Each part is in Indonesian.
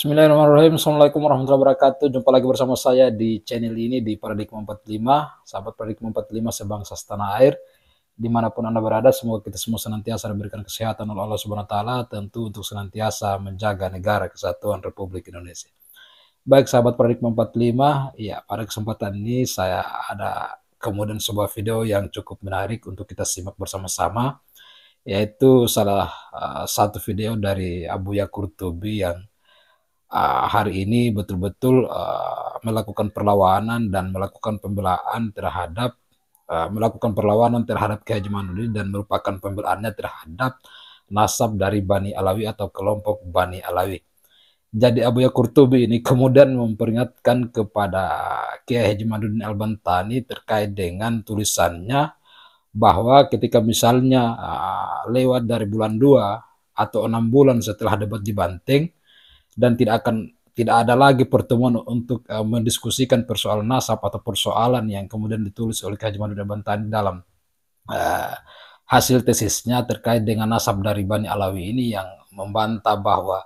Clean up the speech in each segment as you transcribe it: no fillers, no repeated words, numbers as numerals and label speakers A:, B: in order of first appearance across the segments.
A: Bismillahirrahmanirrahim. Assalamualaikum warahmatullahi wabarakatuh. Jumpa lagi bersama saya di channel ini di Paradigma 45. Sahabat Paradigma 45 sebangsa setanah air. Dimanapun Anda berada, semoga kita semua senantiasa diberikan kesehatan oleh Allah Subhanahu wa Ta'ala, tentu untuk senantiasa menjaga negara kesatuan Republik Indonesia. Baik sahabat Paradigma 45, ya pada kesempatan ini saya ada kemudian sebuah video yang cukup menarik untuk kita simak bersama-sama, yaitu salah satu video dari Abuya Qurtubi yang hari ini betul-betul melakukan perlawanan dan melakukan pembelaan terhadap Kiai Haji Ma'ruf dan merupakan pembelaannya terhadap nasab dari Bani Alawi atau kelompok Bani Alawi. Jadi Abuya Qurtubi ini kemudian memperingatkan kepada Kiai Haji Ma'ruf Al-Bantani terkait dengan tulisannya bahwa ketika misalnya lewat dari bulan 2 atau 6 bulan setelah debat di Banting, dan tidak ada lagi pertemuan untuk mendiskusikan persoalan nasab atau persoalan yang kemudian ditulis oleh Haji Ma'ruf Bantani dalam hasil tesisnya terkait dengan nasab dari Bani Alawi ini, yang membantah bahwa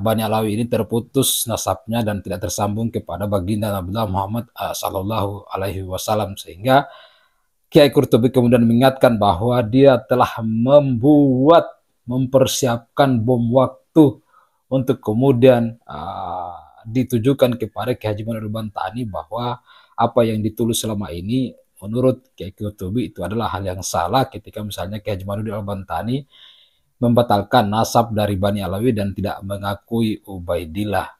A: Bani Alawi ini terputus nasabnya dan tidak tersambung kepada baginda Nabi Muhammad Sallallahu Alaihi Wasallam, sehingga Kiai Qurtubi kemudian mengingatkan bahwa dia telah mempersiapkan bom waktu untuk kemudian ditujukan kepada Kiai Haji Ma'ruf Bantani bahwa apa yang ditulis selama ini menurut Kiai Qurtubi itu adalah hal yang salah, ketika misalnya Kiai Haji Ma'ruf Bantani membatalkan nasab dari Bani Alawi dan tidak mengakui Ubaidillah.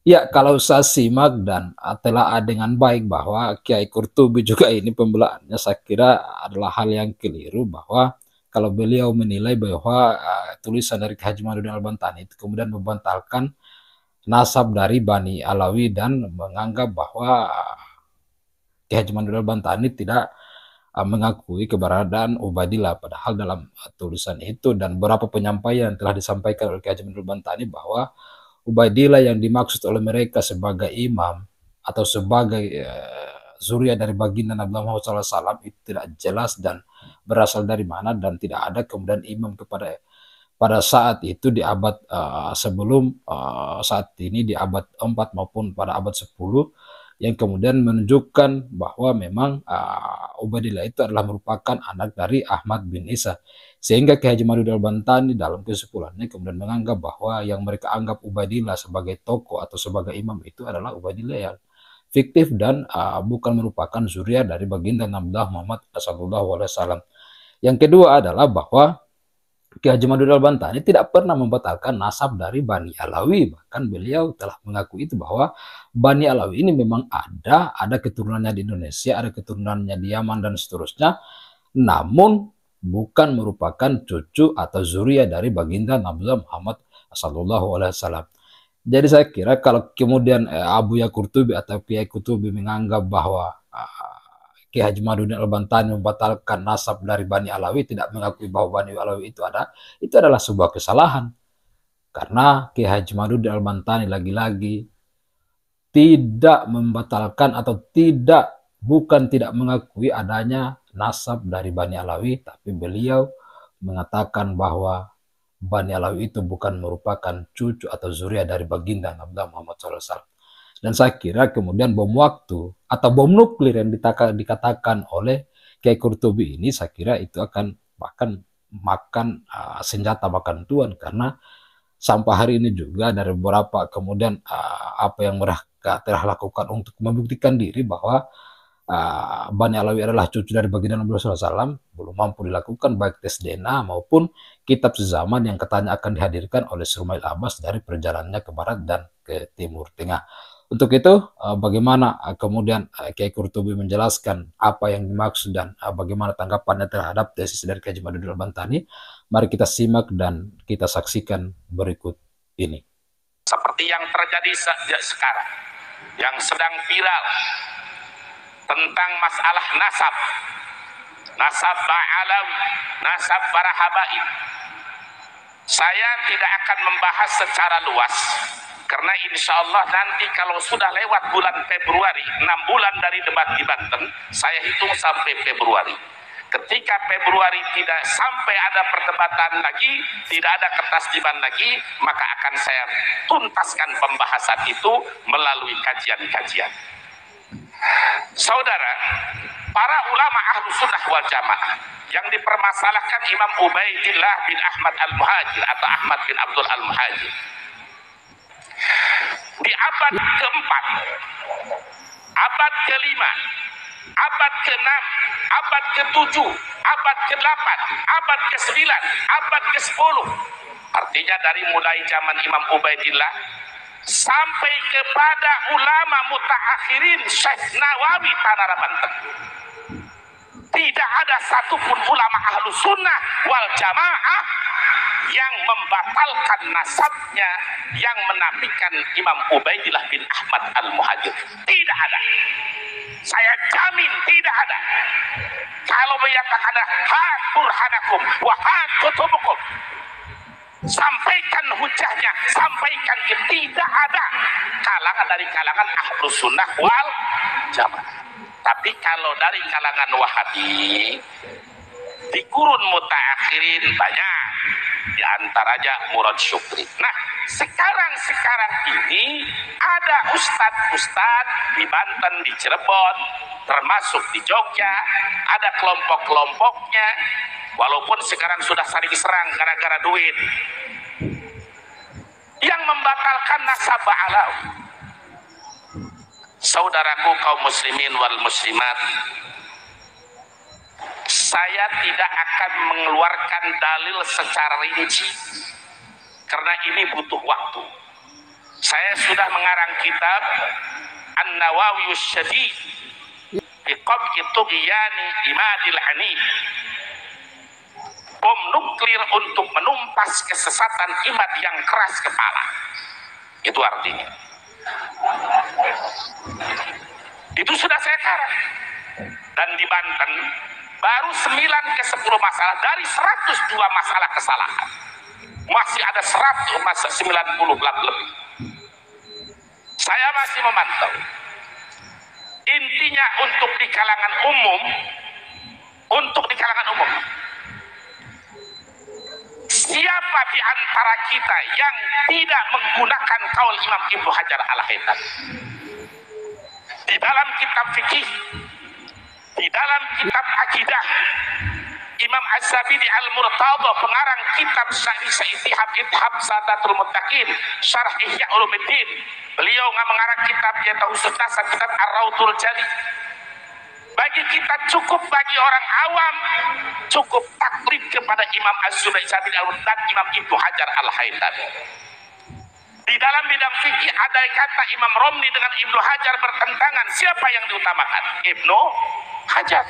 A: Ya, kalau saya simak dan telah dengan baik bahwa Kiai Qurtubi juga ini pembelaannya saya kira adalah hal yang keliru, bahwa kalau beliau menilai bahwa tulisan dari Haji Ma'ruf Al-Bantani itu kemudian membatalkan nasab dari Bani Alawi dan menganggap bahwa Haji Ma'ruf Al-Bantani tidak mengakui keberadaan Ubaidillah, padahal dalam tulisan itu dan beberapa penyampaian telah disampaikan oleh Haji Ma'ruf Al-Bantani bahwa Ubaidillah yang dimaksud oleh mereka sebagai imam atau sebagai zuriat dari baginda Nabi Muhammad SAW itu tidak jelas dan berasal dari mana, dan tidak ada kemudian imam pada saat itu di abad sebelum saat ini di abad 4 maupun pada abad 10 yang kemudian menunjukkan bahwa memang Ubaidillah itu adalah merupakan anak dari Ahmad bin Isa, sehingga Kiai Haji Ma'ruf Al-Bantani dalam kesimpulannya kemudian menganggap bahwa yang mereka anggap Ubaidillah sebagai tokoh atau sebagai imam itu adalah Ubaidillah yang fiktif dan bukan merupakan zuriat dari baginda Nabi Muhammad SAW. Yang kedua adalah bahwa Kiai Haji Ma'ruf Al-Bantani tidak pernah membatalkan nasab dari Bani Alawi. Bahkan beliau telah mengakui itu bahwa Bani Alawi ini memang ada keturunannya di Indonesia, ada keturunannya di Yaman dan seterusnya, namun bukan merupakan cucu atau zuriat dari baginda Nabi Muhammad SAW. Jadi saya kira kalau kemudian Abuya Qurtubi atau Kiai Qurtubi menganggap bahwa Kiai Haji Ma'ruf Al-Bantani membatalkan nasab dari Bani Alawi, tidak mengakui bahwa Bani Alawi itu adalah sebuah kesalahan. Karena Kiai Haji Ma'ruf Al-Bantani lagi-lagi tidak membatalkan atau bukan tidak mengakui adanya nasab dari Bani Alawi, tapi beliau mengatakan bahwa Bani Alawi itu bukan merupakan cucu atau zuriat dari baginda Nabi Muhammad SAW. Dan saya kira kemudian bom waktu atau bom nuklir yang dikatakan oleh Kiai Qurtubi ini, saya kira itu akan bahkan makan senjata makan tuan, karena sampai hari ini juga dari beberapa kemudian apa yang mereka telah lakukan untuk membuktikan diri bahwa Bani Alawi adalah cucu dari baginda Nabi SAW belum mampu dilakukan, baik tes DNA maupun kitab sezaman yang katanya akan dihadirkan oleh Surmail Abbas dari perjalanannya ke barat dan ke timur tengah. Untuk itu bagaimana kemudian Kiai Qurtubi menjelaskan apa yang dimaksud dan bagaimana tanggapannya terhadap tesis dari Kiai Haji Ma'ruf Al-Bantani, mari kita simak dan kita saksikan berikut ini.
B: Seperti yang terjadi sekarang, yang sedang viral tentang masalah nasab Alawi, nasab para habaib. Saya tidak akan membahas secara luas, karena insya Allah nanti kalau sudah lewat bulan Februari, 6 bulan dari debat di Banten, saya hitung sampai Februari. Ketika Februari tidak sampai ada perdebatan lagi, tidak ada ketasliman lagi, maka akan saya tuntaskan pembahasan itu melalui kajian-kajian. Saudara, para ulama ahlu sunnah wal jamaah yang dipermasalahkan Imam Ubaidillah bin Ahmad al-Muhajir atau Ahmad bin Abdul al-Muhajir di abad keempat, abad kelima, abad ke-6, abad ke-7, abad ke-8, abad ke-9, abad ke-10. Artinya dari mulai zaman Imam Ubaidillah sampai kepada ulama mutaakhirin Syekh Nawawi Tanara Banten. Tidak ada satupun ulama ahlu sunnah wal jamaah yang membatalkan nasabnya, yang menafikan Imam Ubaidillah bin Ahmad al-Muhajir. Tidak ada. Saya jamin tidak ada. Kalau menyatakan hak burhanakum wa hak kutubukum, sampaikan hujahnya, sampaikan, tidak ada kalangan dari kalangan ahlu sunnah wal jamaah. Tapi kalau dari kalangan Wahabi di kurun mutaakhirin banyak, di antaranya Murad Syukri. Nah, sekarang ini ada ustadz-ustadz di Banten, di Cirebon, termasuk di Jogja, ada kelompok-kelompoknya, walaupun sekarang sudah saling serang gara-gara duit, yang membatalkan nasab Alawi. Saudaraku kaum muslimin wal muslimat, saya tidak akan mengeluarkan dalil secara rinci karena ini butuh waktu. Saya sudah mengarang kitab An-Nawawiyus Syadid fi Qab'i Tughyani Imadil Hanif, bom nuklir untuk menumpas kesesatan imad yang keras kepala. Itu artinya. Itu sudah saya karang. Dan di Banten baru 9 ke 10 masalah dari 102 masalah kesalahan. Masih ada 190 lebih. Saya masih memantau. Intinya untuk di kalangan umum, siapa di antara kita yang tidak menggunakan kaul Imam Ibnu Hajar al-Haytami di dalam kitab fikih, di dalam kitab akidah? Imam Az-Zabidi Al-Murtadha, pengarang kitab Ithab Sadatul Muttaqin, Syarah Ihya Ulumuddin, beliau mengarang kitab yaitu khusus nasab, kitab Ar-Raudhul Jali. Bagi kita cukup, bagi orang awam cukup taklid kepada Imam Az-Zabidi dan Imam Ibnu Hajar al-Haytami. Di dalam bidang fikih ada kata Imam Romli dengan Ibnu Hajar bertentangan, siapa yang diutamakan? Ibnu Hajar.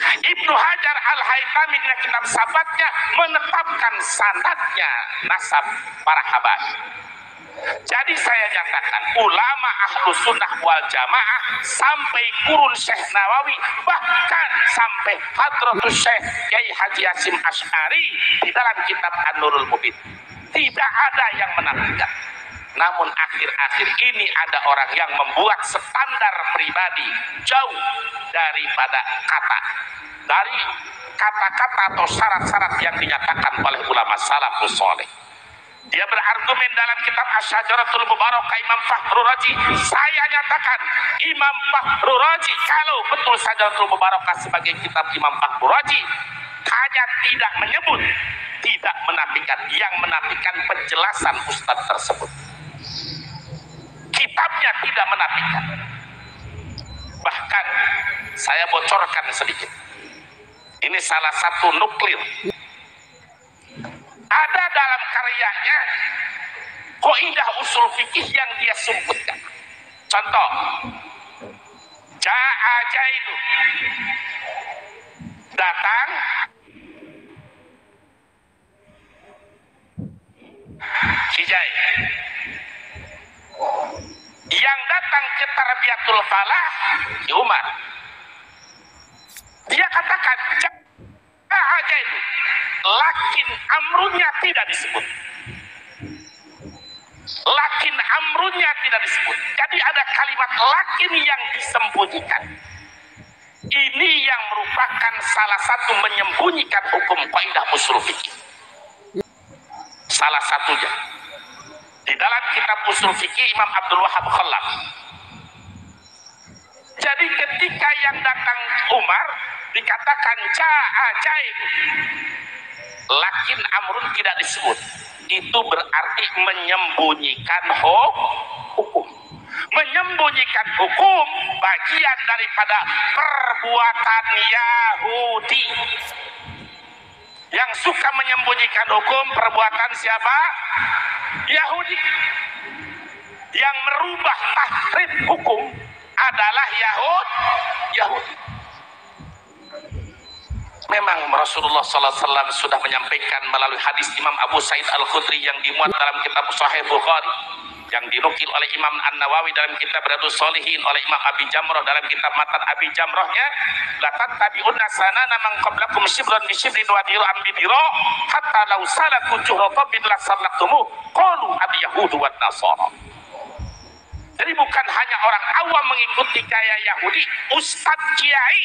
B: Ibnu Hajar al-Haytami dengan kitab sabatnya menetapkan sanadnya nasab para habaib. Jadi saya nyatakan ulama ahlu sunnah wal jamaah sampai kurun Syekh Nawawi, bahkan sampai Hadratus Syekh Kiai Haji Hasyim Asy'ari di dalam kitab An-Nurul Mubin, tidak ada yang menafikan. Namun akhir-akhir ini ada orang yang membuat standar pribadi jauh daripada dari kata-kata atau syarat-syarat yang dinyatakan oleh ulama salafus saleh. Dia berargumen dalam kitab Asy-Syajaratul Mubarakah Imam Fakhrur Razi. Saya nyatakan Imam Fakhrur Razi, kalau betul Syajaratul Mubarakah sebagai kitab Imam Fakhrur Razi, hanya tidak menyebut, tidak menafikan, yang menafikan penjelasan ustadz tersebut. Kitabnya tidak menafikan. Bahkan saya bocorkan sedikit. Ini salah satu nuklir. Ada dalam karyanya kaidah usul fikih yang dia sebutkan. Contoh, Ja'a Jaidu, datang si Zaid. Yang datang ke Tarbiyatul Falah si Umar. Dia katakan Ja'a Jaidu, lakin amrunya tidak disebut. Lakin amrunya tidak disebut. Jadi ada kalimat lakin yang disembunyikan. Ini yang merupakan salah satu menyembunyikan hukum kaidah usul fikih. Salah satunya di dalam kitab usul fikih Imam Abdul Wahab Khalaf. Jadi ketika yang datang Umar dikatakan jaib, lakin amrun tidak disebut, itu berarti menyembunyikan hukum. Menyembunyikan hukum bagian daripada perbuatan Yahudi. Yang suka menyembunyikan hukum perbuatan siapa? Yahudi. Yang merubah tahrif hukum adalah Yahudi. Memang Rasulullah SAW sudah menyampaikan melalui hadis Imam Abu Sa'id Al-Khudri yang dimuat dalam kitab Sahih Bukhari, yang dinukil oleh Imam An-Nawawi dalam kitab Riyadhus Shalihin, oleh Imam Abi Jamrah dalam kitab Matan Abi Jamrahnya, la tattabi'unna sanana man qablakum shibran bi shibrin wa dir'an bi dir' hatta law salaku juhra tabin la salaktumu qalu al-yahudu wan nasara. Jadi bukan hanya orang awam mengikuti gaya Yahudi, ustadz kiai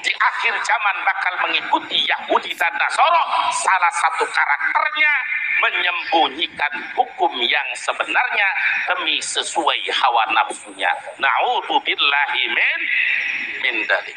B: di akhir zaman bakal mengikuti Yahudi dan Nasara. Salah satu karakternya menyembunyikan hukum yang sebenarnya demi sesuai hawa nafsunya. Na'udzubillahi min dzalik.